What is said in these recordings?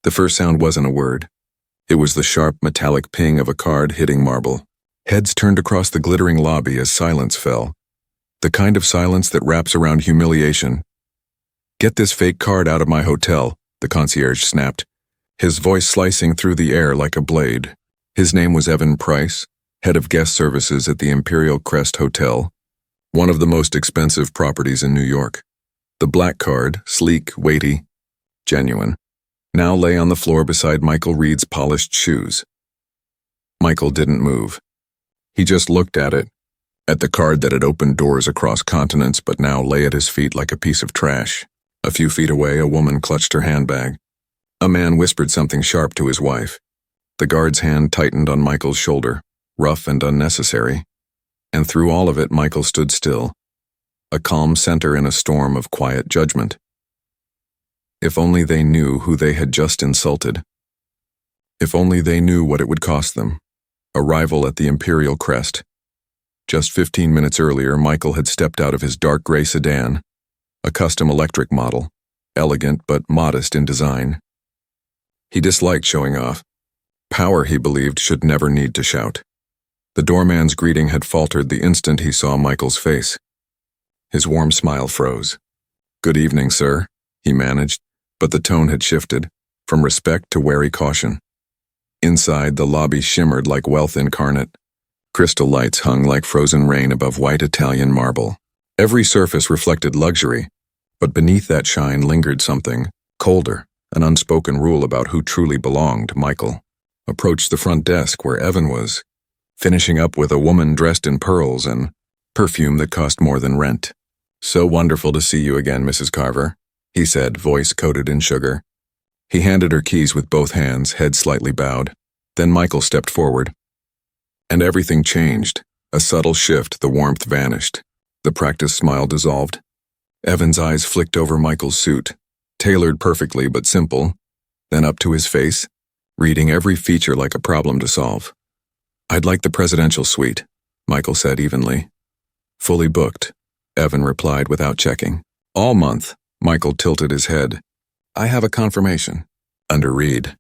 The first sound wasn't a word. It was the sharp, metallic ping of a card hitting marble. Heads turned across the glittering lobby as silence fell. The kind of silence that wraps around humiliation. "Get this fake card out of my hotel," the concierge snapped, his voice slicing through the air like a blade. His name was Evan Price, head of guest services at the Imperial Crest Hotel, one of the most expensive properties in New York. The black card, sleek, weighty, genuine, now lay on the floor beside Michael Reed's polished shoes. Michael didn't move. He just looked at it, at the card that had opened doors across continents but now lay at his feet like a piece of trash. A few feet away, a woman clutched her handbag. A man whispered something sharp to his wife. The guard's hand tightened on Michael's shoulder, rough and unnecessary. And through all of it, Michael stood still, a calm center in a storm of quiet judgment. If only they knew who they had just insulted. If only they knew what it would cost them. Arrival at the Imperial Crest. Just 15 minutes earlier, Michael had stepped out of his dark gray sedan, a custom electric model, elegant but modest in design. He disliked showing off. Power, he believed, should never need to shout. The doorman's greeting had faltered the instant he saw Michael's face. His warm smile froze. "Good evening, sir," he managed, but the tone had shifted, from respect to wary caution. Inside, the lobby shimmered like wealth incarnate. Crystal lights hung like frozen rain above white Italian marble. Every surface reflected luxury, but beneath that shine lingered something colder, an unspoken rule about who truly belonged. Michael approached the front desk where Evan was, finishing up with a woman dressed in pearls and perfume that cost more than rent. "So wonderful to see you again, Mrs. Carver," he said, voice coated in sugar. He handed her keys with both hands, head slightly bowed. Then Michael stepped forward. And everything changed. A subtle shift, the warmth vanished. The practiced smile dissolved. Evan's eyes flicked over Michael's suit, tailored perfectly but simple, then up to his face, reading every feature like a problem to solve. "I'd like the presidential suite," Michael said evenly. "Fully booked," Evan replied without checking. "All month," Michael tilted his head. "I have a confirmation." "Under Reed."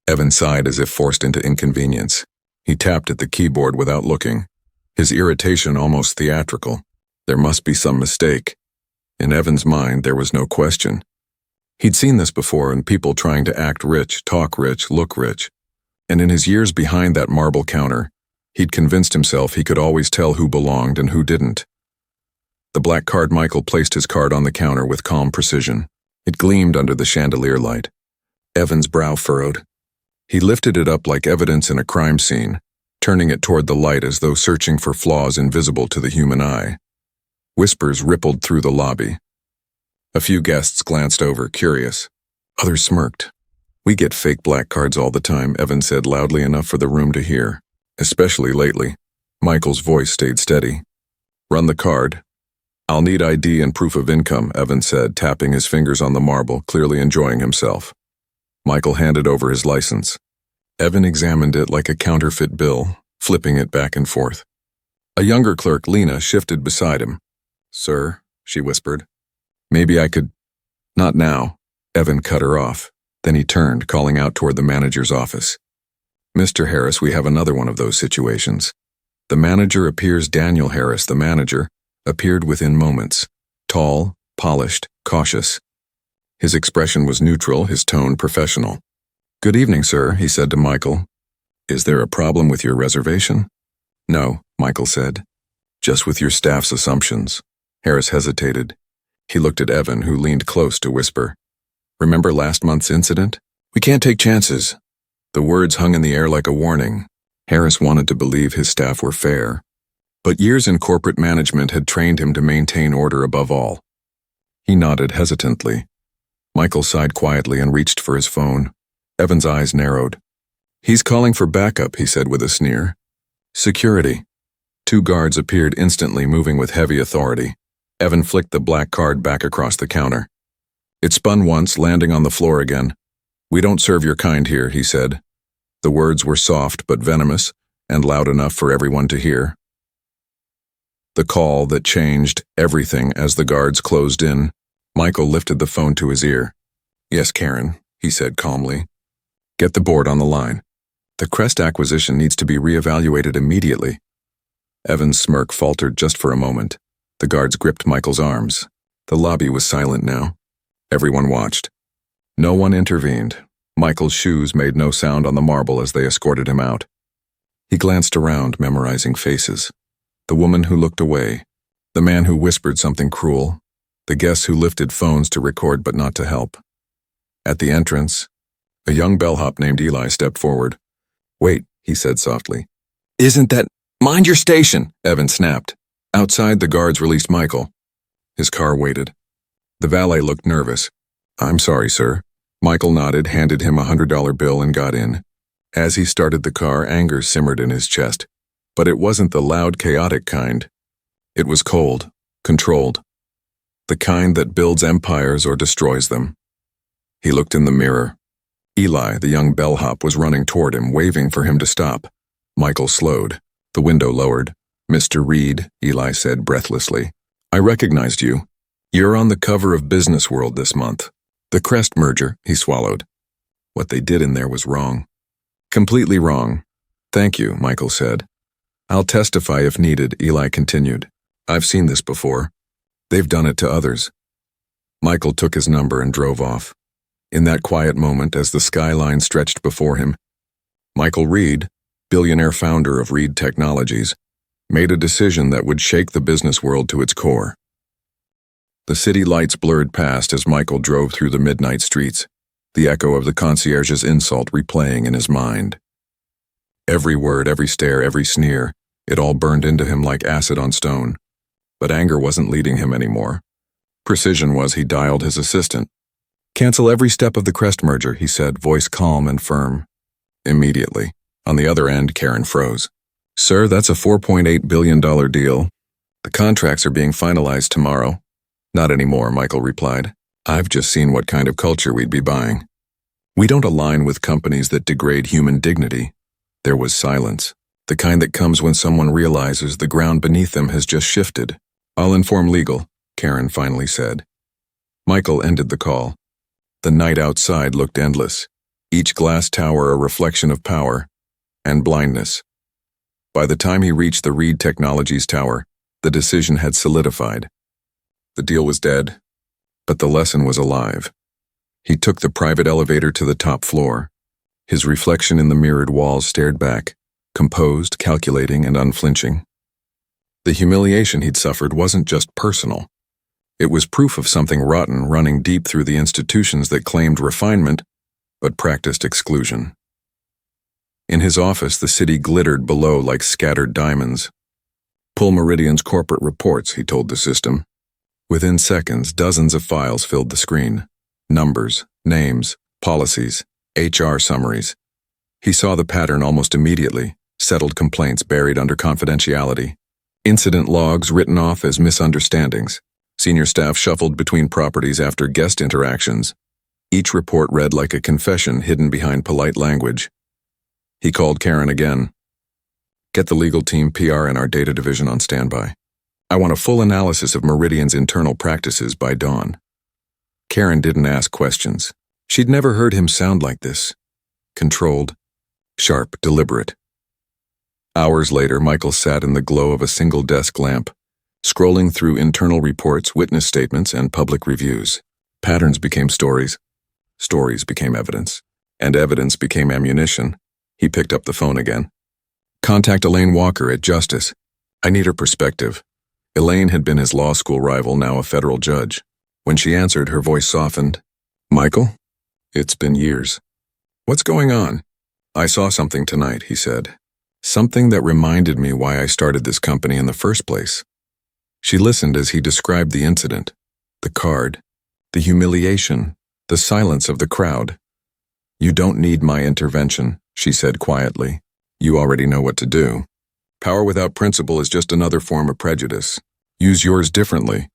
Evan sighed as if forced into inconvenience. He tapped at the keyboard without looking, his irritation almost theatrical. There must be some mistake. In Evan's mind, there was no question. He'd seen this before in people trying to act rich, talk rich, look rich. And in his years behind that marble counter, he'd convinced himself he could always tell who belonged and who didn't. The black card. Michael placed his card on the counter with calm precision. It gleamed under the chandelier light. Evan's brow furrowed. He lifted it up like evidence in a crime scene, turning it toward the light as though searching for flaws invisible to the human eye. Whispers rippled through the lobby. A few guests glanced over, curious. Others smirked. "We get fake black cards all the time," Evan said loudly enough for the room to hear. "Especially lately." Michael's voice stayed steady. "Run the card." "I'll need ID and proof of income," Evan said, tapping his fingers on the marble, clearly enjoying himself. Michael handed over his license. Evan examined it like a counterfeit bill, flipping it back and forth. A younger clerk, Lena, shifted beside him. "Sir," she whispered. "Maybe I could—" "Not now," Evan cut her off. Then he turned, calling out toward the manager's office. "Mr. Harris, we have another one of those situations." The manager appears. Daniel Harris, the manager, appeared within moments. Tall, polished, cautious. His expression was neutral, his tone professional. "Good evening, sir," he said to Michael. "Is there a problem with your reservation?" "No," Michael said. "Just with your staff's assumptions." Harris hesitated. He looked at Evan, who leaned close to whisper. "Remember last month's incident? We can't take chances." The words hung in the air like a warning. Harris wanted to believe his staff were fair, but years in corporate management had trained him to maintain order above all. He nodded hesitantly. Michael sighed quietly and reached for his phone. Evan's eyes narrowed. "He's calling for backup," he said with a sneer. "Security." Two guards appeared instantly, moving with heavy authority. Evan flicked the black card back across the counter. It spun once, landing on the floor again. "We don't serve your kind here," he said. The words were soft but venomous, and loud enough for everyone to hear. The call that changed everything as the guards closed in. Michael lifted the phone to his ear. "Yes, Karen," he said calmly. Get the board on the line. The Crest acquisition needs to be reevaluated immediately. Evan's smirk faltered just for a moment. The guards gripped Michael's arms. The lobby was silent now. Everyone watched. No one intervened. Michael's shoes made no sound on the marble as they escorted him out. He glanced around, memorizing faces. The woman who looked away. The man who whispered something cruel. The guests who lifted phones to record but not to help. At the entrance, a young bellhop named Eli stepped forward. "Wait," he said softly. "Isn't that—" "Mind your station," Evan snapped. Outside, the guards released Michael. His car waited. The valet looked nervous. "I'm sorry, sir." Michael nodded, handed him a $100 bill and got in. As he started the car, anger simmered in his chest. But it wasn't the loud, chaotic kind. It was cold, controlled. The kind that builds empires or destroys them. He looked in the mirror. Eli, the young bellhop, was running toward him, waving for him to stop. Michael slowed. The window lowered. "Mr. Reed," Eli said breathlessly. "I recognized you. You're on the cover of Business World this month." "The Crest merger," he swallowed. What they did in there was wrong. Completely wrong. "Thank you," Michael said. "I'll testify if needed," Eli continued. "I've seen this before. They've done it to others." Michael took his number and drove off. In that quiet moment, as the skyline stretched before him, Michael Reed, billionaire founder of Reed Technologies, made a decision that would shake the business world to its core. The city lights blurred past as Michael drove through the midnight streets, the echo of the concierge's insult replaying in his mind. Every word, every stare, every sneer, it all burned into him like acid on stone. But anger wasn't leading him anymore. Precision was. He dialed his assistant. "Cancel every step of the Crest merger," he said, voice calm and firm. Immediately. On the other end, Karen froze. "Sir, that's a $4.8 billion deal. The contracts are being finalized tomorrow." "Not anymore," Michael replied. "I've just seen what kind of culture we'd be buying. We don't align with companies that degrade human dignity." There was silence, the kind that comes when someone realizes the ground beneath them has just shifted. "I'll inform legal," Karen finally said. Michael ended the call. The night outside looked endless, each glass tower a reflection of power and blindness. By the time he reached the Reed Technologies tower, the decision had solidified. The deal was dead, but the lesson was alive. He took the private elevator to the top floor. His reflection in the mirrored walls stared back, composed, calculating, and unflinching. The humiliation he'd suffered wasn't just personal. It was proof of something rotten running deep through the institutions that claimed refinement, but practiced exclusion. In his office, the city glittered below like scattered diamonds. "Pull Meridian's corporate reports," he told the system. Within seconds, dozens of files filled the screen. Numbers, names, policies, HR summaries. He saw the pattern almost immediately, settled complaints buried under confidentiality. Incident logs written off as misunderstandings. Senior staff shuffled between properties after guest interactions. Each report read like a confession hidden behind polite language. He called Karen again. "Get the legal team, PR, and our data division on standby. I want a full analysis of Meridian's internal practices by dawn." Karen didn't ask questions. She'd never heard him sound like this. Controlled, sharp, deliberate. Hours later, Michael sat in the glow of a single desk lamp, scrolling through internal reports, witness statements, and public reviews. Patterns became stories. Stories became evidence. And evidence became ammunition. He picked up the phone again. "Contact Elaine Walker at Justice. I need her perspective." Elaine had been his law school rival, now a federal judge. When she answered, her voice softened. "Michael? It's been years. What's going on?" "I saw something tonight," he said. "Something that reminded me why I started this company in the first place." She listened as he described the incident, the card, the humiliation, the silence of the crowd. "You don't need my intervention," she said quietly. "You already know what to do. Power without principle is just another form of prejudice. Use yours differently."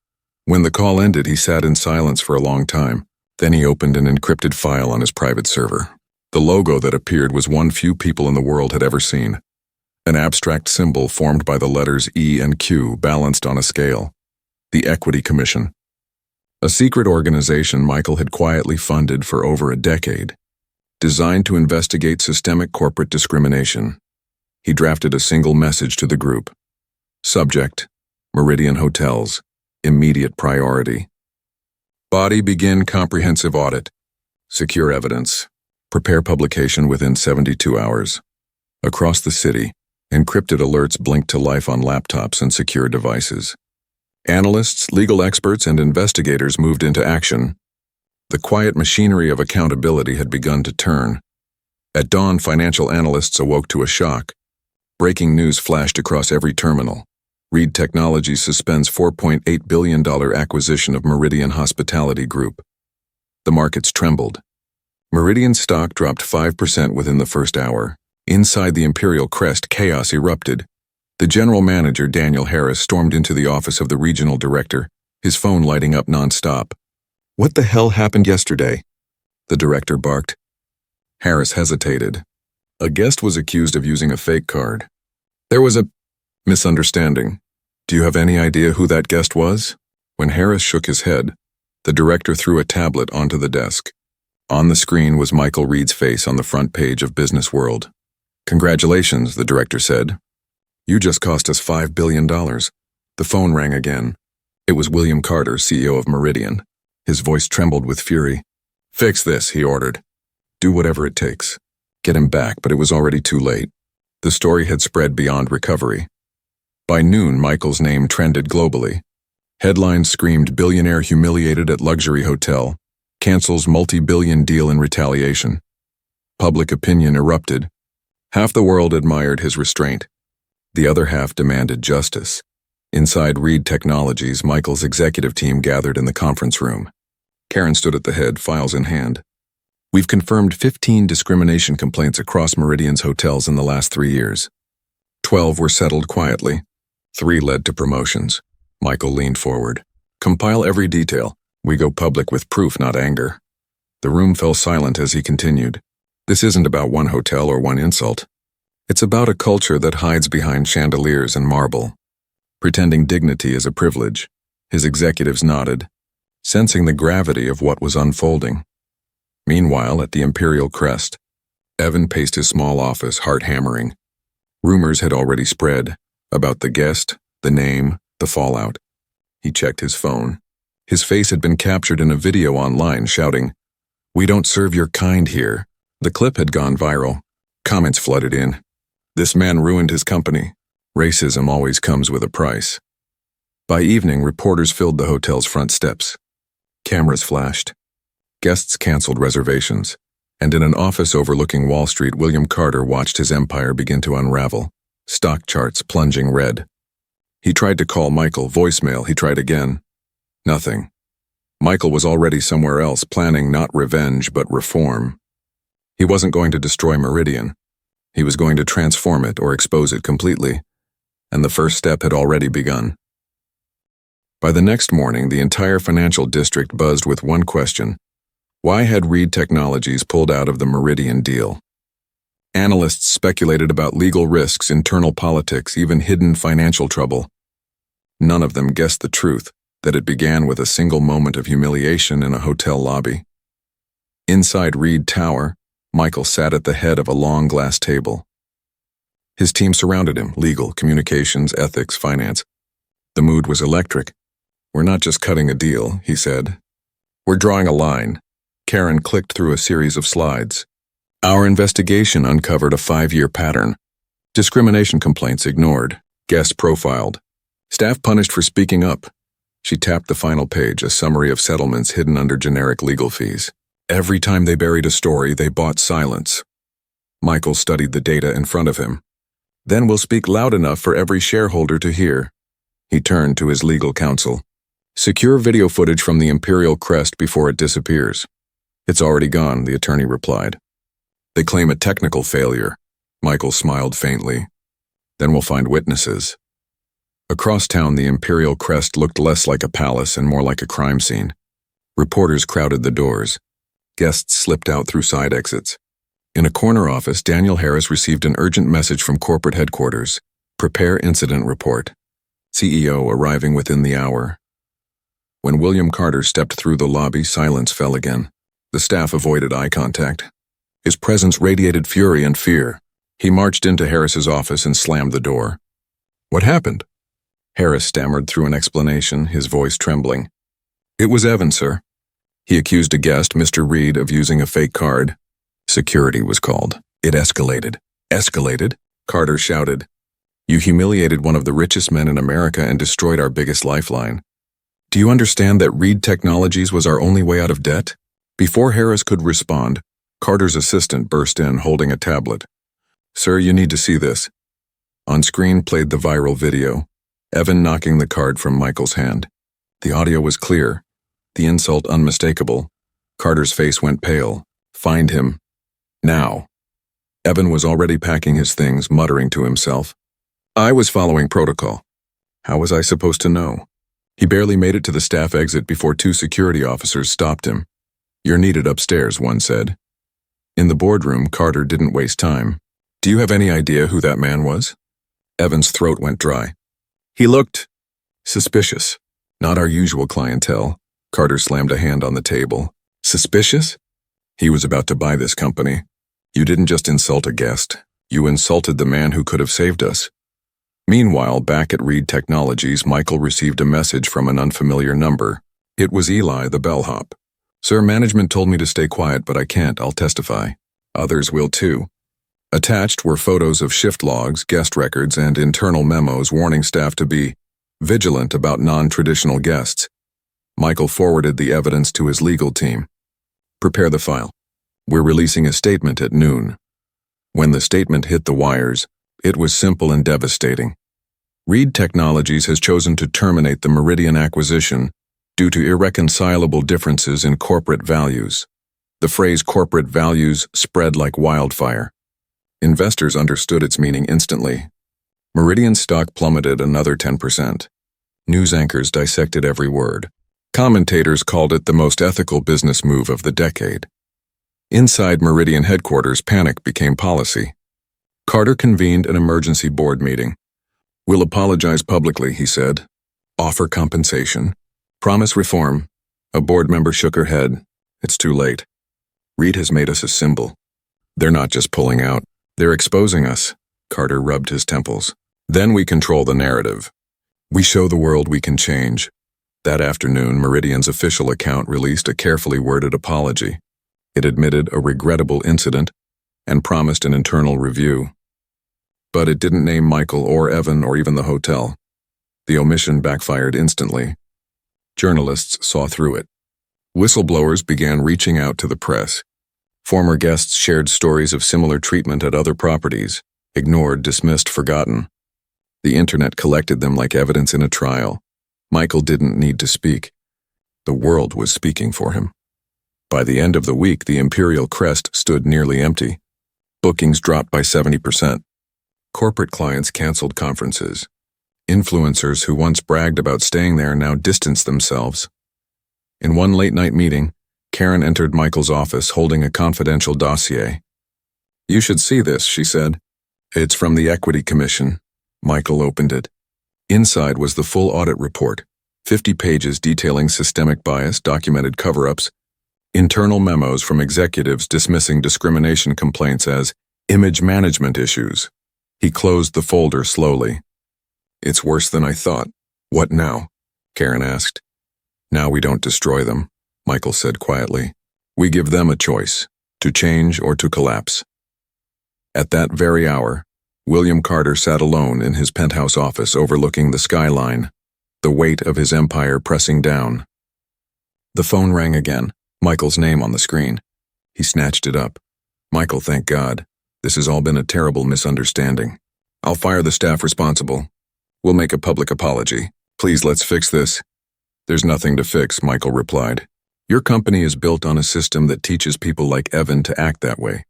When the call ended, he sat in silence for a long time. Then he opened an encrypted file on his private server. The logo that appeared was one few people in the world had ever seen. An abstract symbol formed by the letters E and Q balanced on a scale. The Equity Commission. A secret organization Michael had quietly funded for over a decade. designed to investigate systemic corporate discrimination. He drafted a single message to the group. Subject: Meridian Hotels, immediate priority. Body: begin comprehensive audit. Secure evidence. Prepare publication within 72 hours. Across the city, encrypted alerts blinked to life on laptops and secure devices. Analysts, legal experts, and investigators moved into action. The quiet machinery of accountability had begun to turn. At dawn, financial analysts awoke to a shock. Breaking news flashed across every terminal. Reed Technologies suspends $4.8 billion acquisition of Meridian Hospitality Group. The markets trembled. Meridian stock dropped 5% within the first hour. Inside the Imperial Crest, chaos erupted. The general manager, Daniel Harris, stormed into the office of the regional director, his phone lighting up nonstop. "What the hell happened yesterday?" the director barked. Harris hesitated. A guest was accused of using a fake card. "There was a misunderstanding. Do you have any idea who that guest was?" When Harris shook his head, the director threw a tablet onto the desk. On the screen was Michael Reed's face on the front page of Business World. "Congratulations," the director said. "You just cost us $5 billion. The phone rang again. It was William Carter, CEO of Meridian. His voice trembled with fury. "Fix this," he ordered. "Do whatever it takes. Get him back," but it was already too late. The story had spread beyond recovery. By noon, Michael's name trended globally. Headlines screamed, "Billionaire humiliated at luxury hotel. Cancels multi-billion deal in retaliation." Public opinion erupted. Half the world admired his restraint. The other half demanded justice. Inside Reed Technologies, Michael's executive team gathered in the conference room. Karen stood at the head, files in hand. "We've confirmed 15 discrimination complaints across Meridian's hotels in the last 3 years. 12 were settled quietly. 3 led to promotions." Michael leaned forward. "Compile every detail. We go public with proof, not anger." The room fell silent as he continued. "This isn't about one hotel or one insult. It's about a culture that hides behind chandeliers and marble, pretending dignity is a privilege." His executives nodded, sensing the gravity of what was unfolding. Meanwhile, at the Imperial Crest, Evan paced his small office, heart hammering. Rumors had already spread about the guest, the name, the fallout. He checked his phone. His face had been captured in a video online shouting, "We don't serve your kind here." The clip had gone viral. Comments flooded in. "This man ruined his company. Racism always comes with a price." By evening, reporters filled the hotel's front steps. Cameras flashed. Guests canceled reservations, and in an office overlooking Wall Street, William Carter watched his empire begin to unravel, stock charts plunging red. He tried to call Michael, voicemail. He tried again. Nothing. Michael was already somewhere else, planning not revenge but reform. He wasn't going to destroy Meridian. He was going to transform it or expose it completely, and the first step had already begun. By the next morning, the entire financial district buzzed with one question: why had Reed Technologies pulled out of the Meridian deal? Analysts speculated about legal risks, internal politics, even hidden financial trouble. None of them guessed the truth, that it began with a single moment of humiliation in a hotel lobby. Inside Reed Tower, Michael sat at the head of a long glass table. His team surrounded him: legal, communications, ethics, finance. The mood was electric. "We're not just cutting a deal," he said. "We're drawing a line." Karen clicked through a series of slides. "Our investigation uncovered a 5-year pattern. Discrimination complaints ignored, guests profiled, staff punished for speaking up." She tapped the final page, a summary of settlements hidden under generic legal fees. Every time they buried a story, they bought silence. Michael studied the data in front of him. "Then we'll speak loud enough for every shareholder to hear." He turned to his legal counsel. "Secure video footage from the Imperial Crest before it disappears." "It's already gone," the attorney replied. "They claim a technical failure." Michael smiled faintly. "Then we'll find witnesses." Across town, the Imperial Crest looked less like a palace and more like a crime scene. Reporters crowded the doors. Guests slipped out through side exits. In a corner office, Daniel Harris received an urgent message from corporate headquarters: "Prepare incident report. CEO arriving within the hour." When William Carter stepped through the lobby, silence fell again. The staff avoided eye contact. His presence radiated fury and fear. He marched into Harris's office and slammed the door. "What happened?" Harris stammered through an explanation, his voice trembling. "It was Evan, sir. He accused a guest, Mr. Reed, of using a fake card. Security was called. It escalated." "Escalated?" Carter shouted. "You humiliated one of the richest men in America and destroyed our biggest lifeline. Do you understand that Reed Technologies was our only way out of debt?" Before Harris could respond, Carter's assistant burst in holding a tablet. "Sir, you need to see this." On screen played the viral video, Evan knocking the card from Michael's hand. The audio was clear, the insult unmistakable. Carter's face went pale. "Find him. Now." Evan was already packing his things, muttering to himself. "I was following protocol. How was I supposed to know?" He barely made it to the staff exit before two security officers stopped him. "You're needed upstairs," one said. In the boardroom, Carter didn't waste time. "Do you have any idea who that man was?" Evan's throat went dry. "He looked suspicious. Not our usual clientele." Carter slammed a hand on the table. "Suspicious?" "He was about to buy this company. You didn't just insult a guest. You insulted the man who could have saved us." Meanwhile, back at Reed Technologies, Michael received a message from an unfamiliar number. It was Eli, the bellhop. "Sir, management told me to stay quiet, but I can't. I'll testify. Others will too." Attached were photos of shift logs, guest records, and internal memos warning staff to be vigilant about non-traditional guests. Michael forwarded the evidence to his legal team. "Prepare the file. We're releasing a statement at noon." When the statement hit the wires, it was simple and devastating. Reed Technologies has chosen to terminate the Meridian acquisition due to irreconcilable differences in corporate values. The phrase corporate values spread like wildfire. Investors understood its meaning instantly. Meridian's stock plummeted another 10%. News anchors dissected every word. Commentators called it the most ethical business move of the decade. Inside Meridian headquarters, panic became policy. Carter convened an emergency board meeting. "We'll apologize publicly," he said. "Offer compensation. Promise reform." A board member shook her head. "It's too late. Reed has made us a symbol. They're not just pulling out. They're exposing us." Carter rubbed his temples. "Then we control the narrative. We show the world we can change." That afternoon, Meridian's official account released a carefully worded apology. It admitted a regrettable incident and promised an internal review. But it didn't name Michael or Evan or even the hotel. The omission backfired instantly. Journalists saw through it. Whistleblowers began reaching out to the press. Former guests shared stories of similar treatment at other properties, ignored, dismissed, forgotten. The internet collected them like evidence in a trial. Michael didn't need to speak. The world was speaking for him. By the end of the week, the Imperial Crest stood nearly empty. Bookings dropped by 70%. Corporate clients canceled conferences. Influencers who once bragged about staying there now distanced themselves. In one late-night meeting, Karen entered Michael's office holding a confidential dossier. "You should see this," she said. "It's from the Equity Commission." Michael opened it. Inside was the full audit report, 50 pages detailing systemic bias, documented cover-ups, internal memos from executives dismissing discrimination complaints as image management issues. He closed the folder slowly. "It's worse than I thought. What now?" Karen asked. "Now we don't destroy them," Michael said quietly. "We give them a choice, to change or to collapse." At that very hour, William Carter sat alone in his penthouse office overlooking the skyline, the weight of his empire pressing down. The phone rang again, Michael's name on the screen. He snatched it up. "Michael, thank God. This has all been a terrible misunderstanding. I'll fire the staff responsible. We'll make a public apology. Please, let's fix this." "There's nothing to fix," Michael replied. "Your company is built on a system that teaches people like Evan to act that way.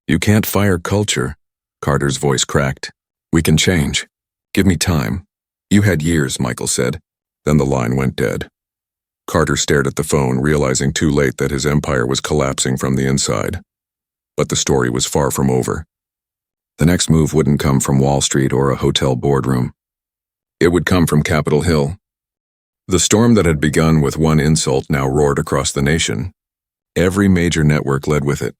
You can't fire culture." Carter's voice cracked. "We can change. Give me time." "You had years," Michael said. Then the line went dead. Carter stared at the phone, realizing too late that his empire was collapsing from the inside. But the story was far from over. The next move wouldn't come from Wall Street or a hotel boardroom. It would come from Capitol Hill. The storm that had begun with one insult now roared across the nation. Every major network led with it.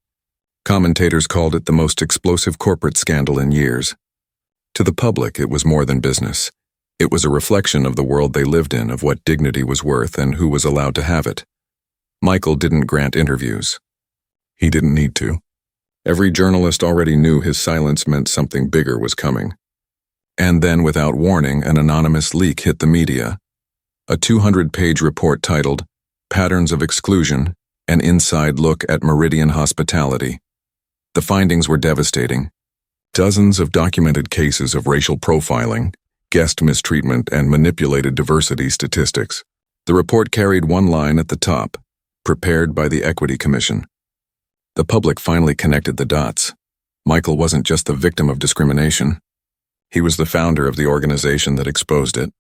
Commentators called it the most explosive corporate scandal in years. To the public, it was more than business. It was a reflection of the world they lived in, of what dignity was worth and who was allowed to have it. Michael didn't grant interviews. He didn't need to. Every journalist already knew his silence meant something bigger was coming. And then, without warning, an anonymous leak hit the media. A 200-page report titled, "Patterns of Exclusion, an Inside Look at Meridian Hospitality." The findings were devastating. Dozens of documented cases of racial profiling, guest mistreatment, and manipulated diversity statistics. The report carried one line at the top, prepared by the Equity Commission. The public finally connected the dots. Michael wasn't just the victim of discrimination. He was the founder of the organization that exposed it.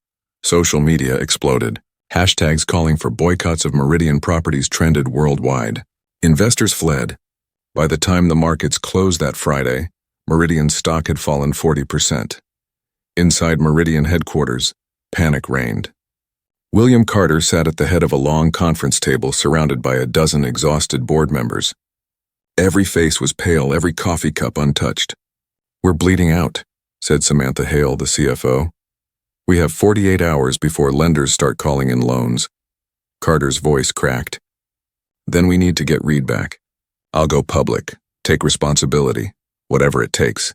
Social media exploded. Hashtags calling for boycotts of Meridian properties trended worldwide. Investors fled. By the time the markets closed that Friday, Meridian's stock had fallen 40%. Inside Meridian headquarters, panic reigned. William Carter sat at the head of a long conference table surrounded by a dozen exhausted board members. Every face was pale, every coffee cup untouched. "We're bleeding out," said Samantha Hale, the CFO. "We have 48 hours before lenders start calling in loans." Carter's voice cracked. "Then we need to get Reed back. I'll go public, take responsibility, whatever it takes."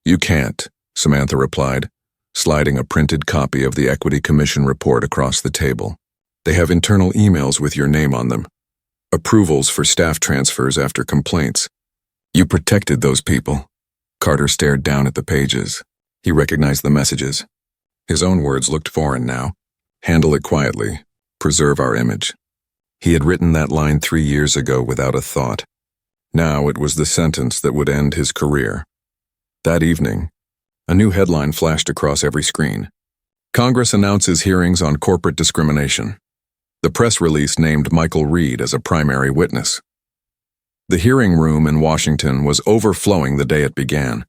"You can't," Samantha replied, sliding a printed copy of the Equity Commission report across the table. "They have internal emails with your name on them. Approvals for staff transfers after complaints. You protected those people." Carter stared down at the pages. He recognized the messages. His own words looked foreign now. "Handle it quietly. Preserve our image." He had written that line 3 years ago without a thought. Now it was the sentence that would end his career. That evening, a new headline flashed across every screen. Congress announces hearings on corporate discrimination. The press release named Michael Reed as a primary witness. The hearing room in Washington was overflowing the day it began.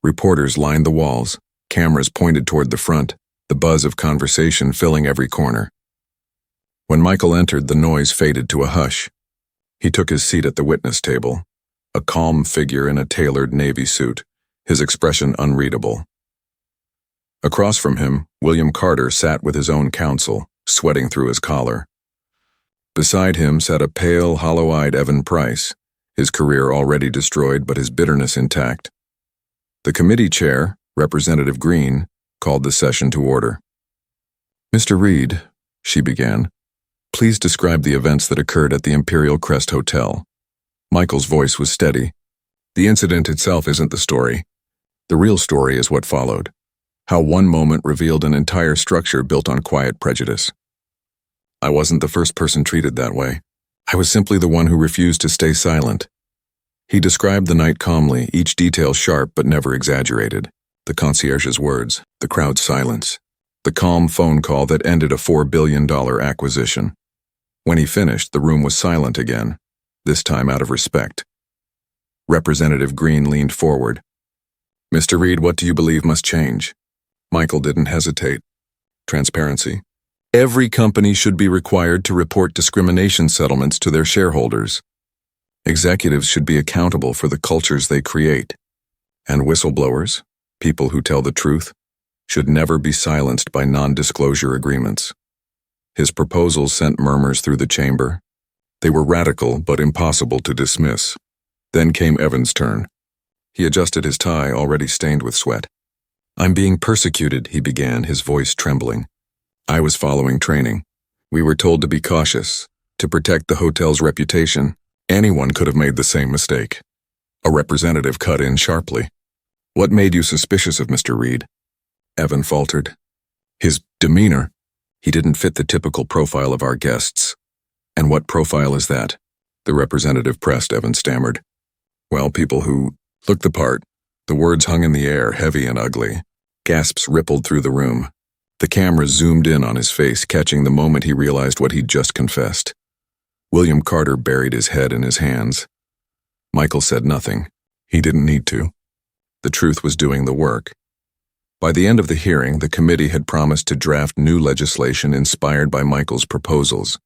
Reporters lined the walls, cameras pointed toward the front, the buzz of conversation filling every corner. When Michael entered, the noise faded to a hush. He took his seat at the witness table, a calm figure in a tailored navy suit, his expression unreadable. Across from him, William Carter sat with his own counsel, sweating through his collar. Beside him sat a pale, hollow-eyed Evan Price, his career already destroyed but his bitterness intact. The committee chair, Representative Green, called the session to order. "Mr. Reed," she began, "please describe the events that occurred at the Imperial Crest Hotel." Michael's voice was steady. "The incident itself isn't the story. The real story is what followed. How one moment revealed an entire structure built on quiet prejudice. I wasn't the first person treated that way. I was simply the one who refused to stay silent." He described the night calmly, each detail sharp but never exaggerated. The concierge's words, the crowd's silence, the calm phone call that ended a $4 billion acquisition. When he finished, the room was silent again, this time out of respect. Representative Green leaned forward. "Mr. Reed, what do you believe must change?" Michael didn't hesitate. "Transparency. Every company should be required to report discrimination settlements to their shareholders. Executives should be accountable for the cultures they create. And whistleblowers, people who tell the truth, should never be silenced by non-disclosure agreements." His proposals sent murmurs through the chamber. They were radical but impossible to dismiss. Then came Evan's turn. He adjusted his tie, already stained with sweat. "I'm being persecuted," he began, his voice trembling. "I was following training. We were told to be cautious, to protect the hotel's reputation. Anyone could have made the same mistake." A representative cut in sharply. "What made you suspicious of Mr. Reed?" Evan faltered. "His demeanor. He didn't fit the typical profile of our guests." "And what profile is that?" The representative pressed, Evan stammered. "Well, people who look the part." The words hung in the air, heavy and ugly. Gasps rippled through the room. The camera zoomed in on his face, catching the moment he realized what he'd just confessed. William Carter buried his head in his hands. Michael said nothing. He didn't need to. The truth was doing the work. By the end of the hearing, the committee had promised to draft new legislation inspired by Michael's proposals.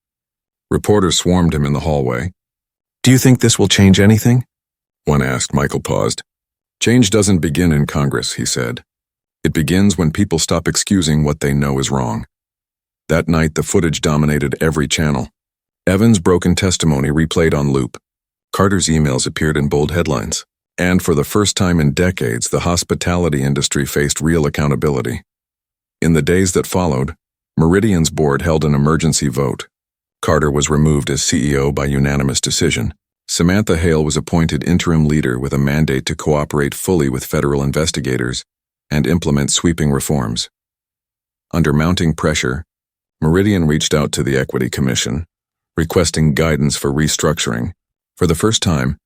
Reporters swarmed him in the hallway. "Do you think this will change anything?" One asked. Michael paused. Change doesn't begin in Congress, he said. It begins when people stop excusing what they know is wrong. That night, the footage dominated every channel. Evan's broken testimony replayed on loop. Carter's emails appeared in bold headlines. And for the first time in decades, the hospitality industry faced real accountability. In the days that followed, Meridian's board held an emergency vote. Carter was removed as CEO by unanimous decision. Samantha Hale was appointed interim leader with a mandate to cooperate fully with federal investigators and implement sweeping reforms. Under mounting pressure, Meridian reached out to the Equity Commission, requesting guidance for restructuring. For the first time,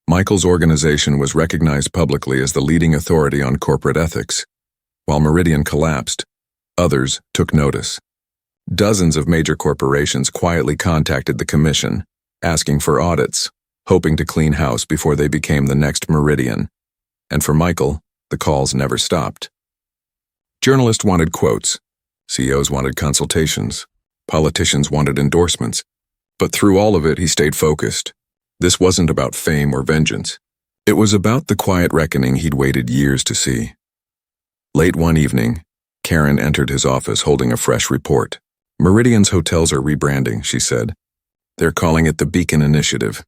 Michael's organization was recognized publicly as the leading authority on corporate ethics. While Meridian collapsed, others took notice. Dozens of major corporations quietly contacted the commission, asking for audits, hoping to clean house before they became the next Meridian. And for Michael, the calls never stopped. Journalists wanted quotes, CEOs wanted consultations, politicians wanted endorsements. But through all of it, he stayed focused. This wasn't about fame or vengeance. It was about the quiet reckoning he'd waited years to see. Late one evening, Karen entered his office holding a fresh report. Meridian's hotels are rebranding, she said. They're calling it the Beacon Initiative.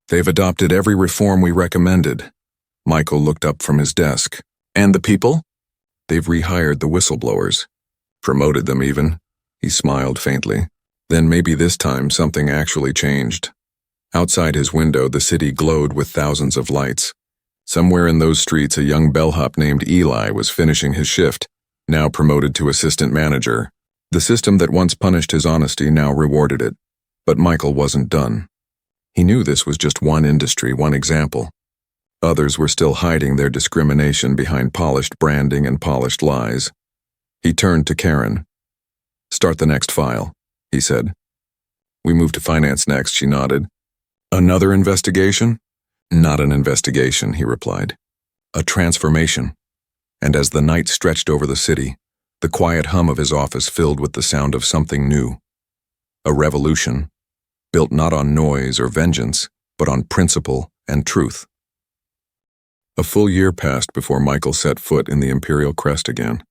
They've adopted every reform we recommended. Michael looked up from his desk. And the people? They've rehired the whistleblowers. Promoted them even. He smiled faintly. Then maybe this time something actually changed. Outside his window, the city glowed with thousands of lights. Somewhere in those streets, a young bellhop named Eli was finishing his shift, now promoted to assistant manager. The system that once punished his honesty now rewarded it. But Michael wasn't done. He knew this was just one industry, one example. Others were still hiding their discrimination behind polished branding and polished lies. He turned to Karen. Start the next file, he said. We move to finance next, she nodded. Another investigation? Not an investigation, he replied. A transformation. And as the night stretched over the city, the quiet hum of his office filled with the sound of something new. A revolution, built not on noise or vengeance, but on principle and truth. A full year passed before Michael set foot in the Imperial Crest again.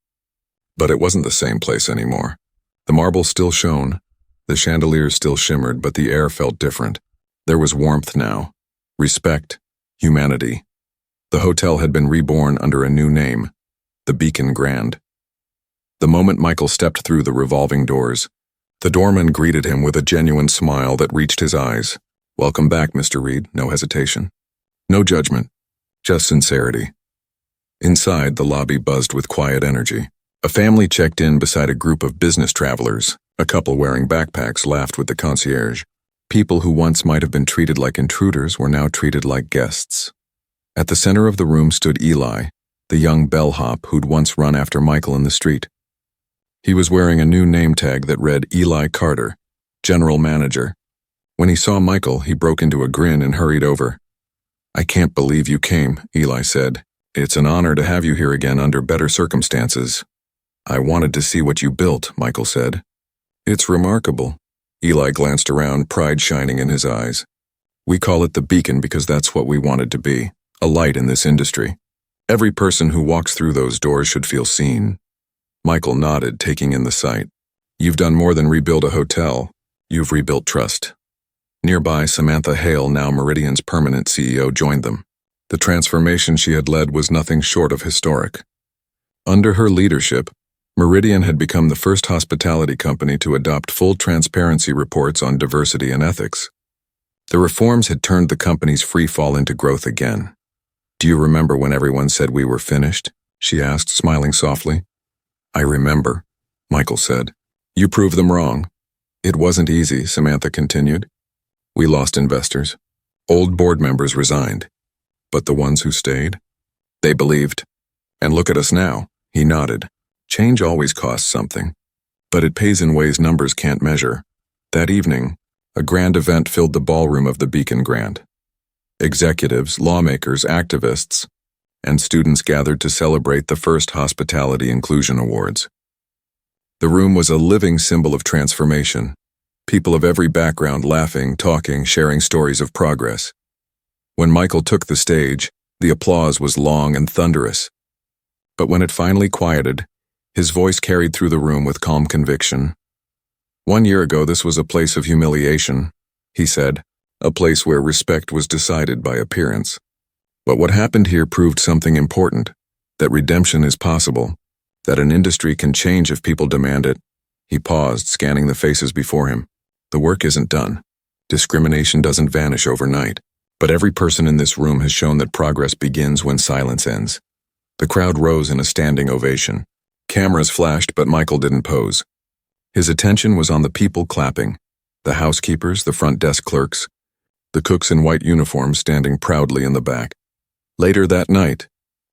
But it wasn't the same place anymore. The marble still shone, the chandeliers still shimmered, but the air felt different. There was warmth now, respect, humanity. The hotel had been reborn under a new name, the Beacon Grand. The moment Michael stepped through the revolving doors, the doorman greeted him with a genuine smile that reached his eyes. Welcome back, Mr. Reed, no hesitation. No judgment, just sincerity. Inside, the lobby buzzed with quiet energy. A family checked in beside a group of business travelers. A couple wearing backpacks laughed with the concierge. People who once might have been treated like intruders were now treated like guests. At the center of the room stood Eli, the young bellhop who'd once run after Michael in the street. He was wearing a new name tag that read Eli Carter, General Manager. When he saw Michael, he broke into a grin and hurried over. I can't believe you came, Eli said. It's an honor to have you here again under better circumstances. I wanted to see what you built, Michael said. It's remarkable. Eli glanced around, pride shining in his eyes. We call it the Beacon because that's what we wanted to be, a light in this industry. Every person who walks through those doors should feel seen. Michael nodded, taking in the sight. You've done more than rebuild a hotel. You've rebuilt trust. Nearby, Samantha Hale, now Meridian's permanent CEO, joined them. The transformation she had led was nothing short of historic. Under her leadership, Meridian had become the first hospitality company to adopt full transparency reports on diversity and ethics. The reforms had turned the company's free fall into growth again. Do you remember when everyone said we were finished? She asked, smiling softly. I remember, Michael said. You proved them wrong. It wasn't easy, Samantha continued. We lost investors. Old board members resigned. But the ones who stayed? They believed. And look at us now, he nodded. Change always costs something, but it pays in ways numbers can't measure. That evening, a grand event filled the ballroom of the Beacon Grand. Executives, lawmakers, activists, and students gathered to celebrate the first Hospitality Inclusion Awards. The room was a living symbol of transformation, people of every background laughing, talking, sharing stories of progress. When Michael took the stage, the applause was long and thunderous. But when it finally quieted, his voice carried through the room with calm conviction. 1 year ago, this was a place of humiliation, he said, a place where respect was decided by appearance. But what happened here proved something important, that redemption is possible, that an industry can change if people demand it. He paused, scanning the faces before him. The work isn't done. Discrimination doesn't vanish overnight. But every person in this room has shown that progress begins when silence ends. The crowd rose in a standing ovation. Cameras flashed, but Michael didn't pose. His attention was on the people clapping, the housekeepers, the front desk clerks, the cooks in white uniforms standing proudly in the back. Later that night,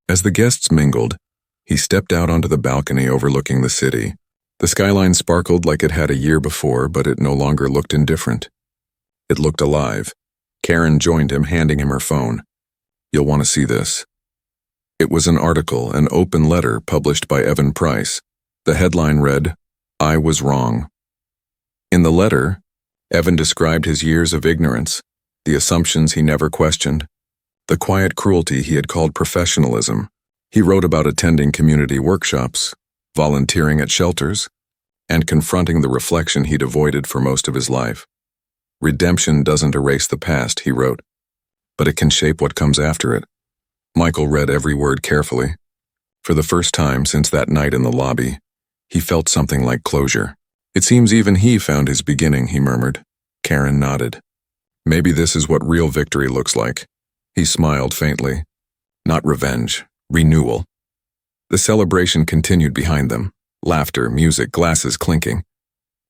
as the guests mingled, he stepped out onto the balcony overlooking the city. The skyline sparkled like it had a year before, but it no longer looked indifferent. It looked alive. Karen joined him, handing him her phone. "You'll want to see this." It was an article, an open letter published by Evan Price. The headline read, "I was wrong." In the letter, Evan described his years of ignorance, the assumptions he never questioned, the quiet cruelty he had called professionalism. He wrote about attending community workshops, volunteering at shelters, and confronting the reflection he'd avoided for most of his life. Redemption doesn't erase the past, he wrote, but it can shape what comes after it. Michael read every word carefully. For the first time since that night in the lobby, he felt something like closure. "It seems even he found his beginning," he murmured. Karen nodded. "Maybe this is what real victory looks like." He smiled faintly. Not revenge, renewal. The celebration continued behind them. Laughter, music, glasses clinking.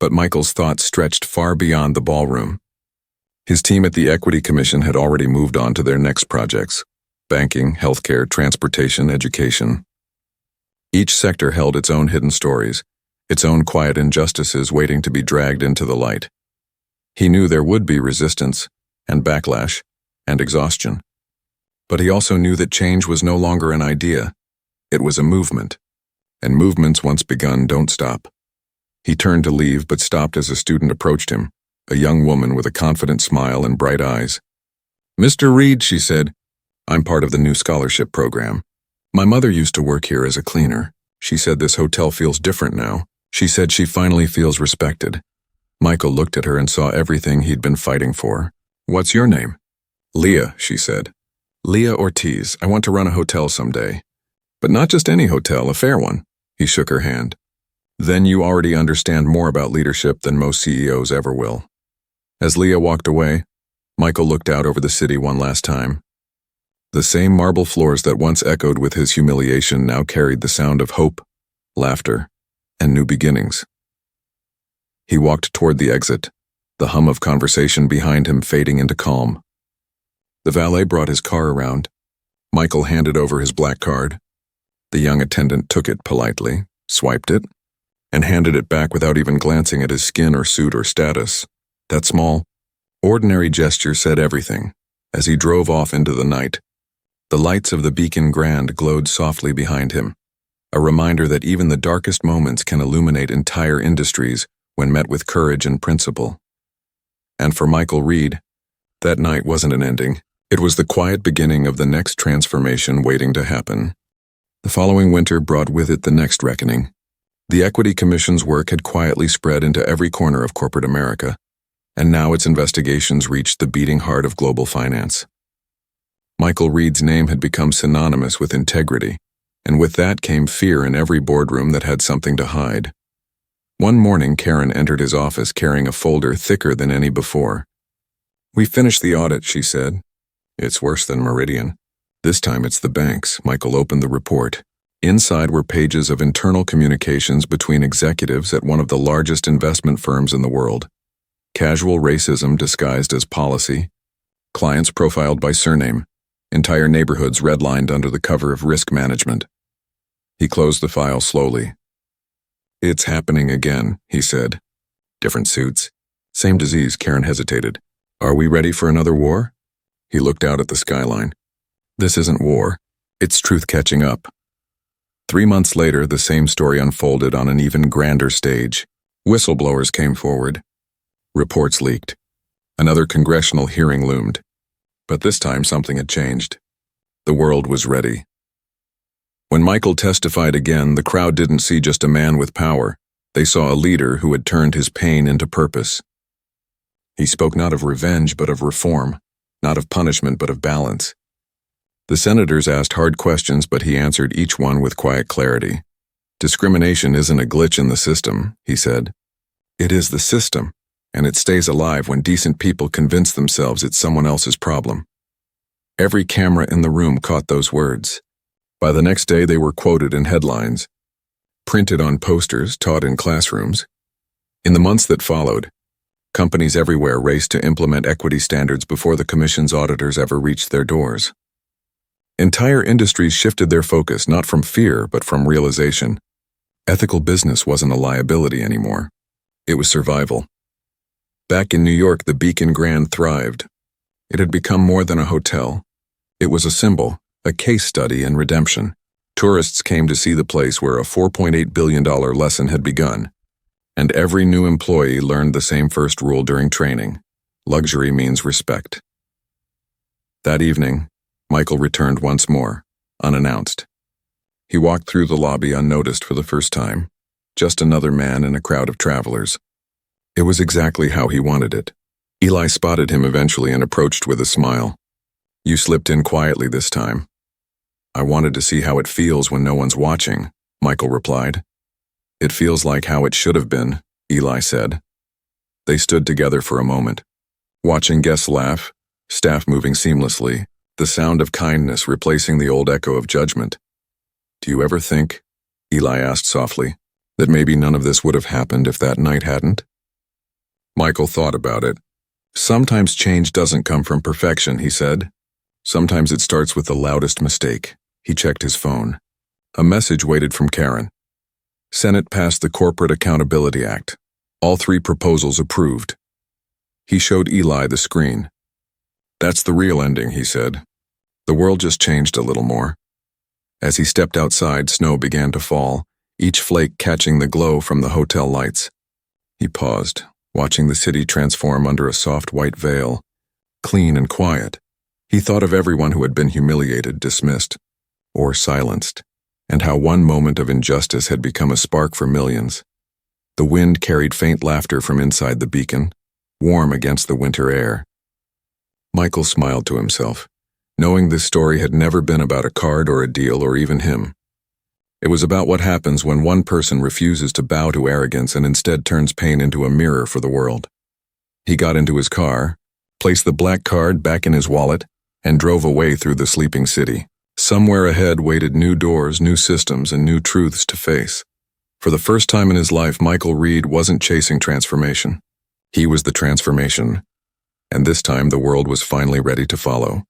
But Michael's thoughts stretched far beyond the ballroom. His team at the Equity Commission had already moved on to their next projects: banking, healthcare, transportation, education. Each sector held its own hidden stories, its own quiet injustices waiting to be dragged into the light. He knew there would be resistance, and backlash, and exhaustion. But he also knew that change was no longer an idea. It was a movement. And movements once begun don't stop. He turned to leave but stopped as a student approached him, a young woman with a confident smile and bright eyes. "Mr. Reed," she said, "I'm part of the new scholarship program. My mother used to work here as a cleaner. She said this hotel feels different now. She said she finally feels respected." Michael looked at her and saw everything he'd been fighting for. "What's your name?" "Leah," she said. "Leah Ortiz. I want to run a hotel someday. But not just any hotel, a fair one." He shook her hand. "Then you already understand more about leadership than most CEOs ever will." As Leah walked away, Michael looked out over the city one last time. The same marble floors that once echoed with his humiliation now carried the sound of hope, laughter, and new beginnings. He walked toward the exit, the hum of conversation behind him fading into calm. The valet brought his car around. Michael handed over his black card. The young attendant took it politely, swiped it, and handed it back without even glancing at his skin or suit or status. That small, ordinary gesture said everything. As he drove off into the night, the lights of the Beacon Grand glowed softly behind him, a reminder that even the darkest moments can illuminate entire industries when met with courage and principle. And for Michael Reed, that night wasn't an ending. It was the quiet beginning of the next transformation waiting to happen. The following winter brought with it the next reckoning. The Equity Commission's work had quietly spread into every corner of corporate America, and now its investigations reached the beating heart of global finance. Michael Reed's name had become synonymous with integrity, and with that came fear in every boardroom that had something to hide. One morning, Karen entered his office carrying a folder thicker than any before. "We finished the audit," she said. "It's worse than Meridian. This time it's the banks." Michael opened the report. Inside were pages of internal communications between executives at one of the largest investment firms in the world. Casual racism disguised as policy, clients profiled by surname, entire neighborhoods redlined under the cover of risk management. He closed the file slowly. "It's happening again," he said. "Different suits. Same disease." Karen hesitated. "Are we ready for another war?" He looked out at the skyline. "This isn't war. It's truth catching up." 3 months later, the same story unfolded on an even grander stage. Whistleblowers came forward. Reports leaked. Another congressional hearing loomed. But this time something had changed. The world was ready. When Michael testified again, the crowd didn't see just a man with power. They saw a leader who had turned his pain into purpose. He spoke not of revenge but of reform, not of punishment but of balance. The senators asked hard questions, but he answered each one with quiet clarity. Discrimination isn't a glitch in the system, he said. It is the system, and it stays alive when decent people convince themselves it's someone else's problem. Every camera in the room caught those words. By the next day, they were quoted in headlines, printed on posters, taught in classrooms. In the months that followed, companies everywhere raced to implement equity standards before the Commission's auditors ever reached their doors. Entire industries shifted their focus not from fear but from realization. Ethical business wasn't a liability anymore. It was survival. Back in New York, the Beacon Grand thrived. It had become more than a hotel. It was a symbol, a case study in redemption. Tourists came to see the place where a $4.8 billion lesson had begun. And every new employee learned the same first rule during training. Luxury means respect. That evening, Michael returned once more, unannounced. He walked through the lobby unnoticed for the first time, just another man in a crowd of travelers. It was exactly how he wanted it. Eli spotted him eventually and approached with a smile. You slipped in quietly this time. I wanted to see how it feels when no one's watching, Michael replied. It feels like how it should have been, Eli said. They stood together for a moment, watching guests laugh, staff moving seamlessly, the sound of kindness replacing the old echo of judgment. Do you ever think, Eli asked softly, that maybe none of this would have happened if that night hadn't? Michael thought about it. Sometimes change doesn't come from perfection, he said. Sometimes it starts with the loudest mistake. He checked his phone. A message waited from Karen. Senate passed the Corporate Accountability Act. All 3 proposals approved. He showed Eli the screen. That's the real ending, he said. The world just changed a little more. As he stepped outside, snow began to fall, each flake catching the glow from the hotel lights. He paused, watching the city transform under a soft white veil, clean and quiet. He thought of everyone who had been humiliated, dismissed, or silenced, and how one moment of injustice had become a spark for millions. The wind carried faint laughter from inside the beacon, warm against the winter air. Michael smiled to himself, knowing this story had never been about a card or a deal or even him. It was about what happens when one person refuses to bow to arrogance and instead turns pain into a mirror for the world. He got into his car, placed the black card back in his wallet, and drove away through the sleeping city. Somewhere ahead waited new doors, new systems, and new truths to face. For the first time in his life, Michael Reed wasn't chasing transformation. He was the transformation, and this time the world was finally ready to follow.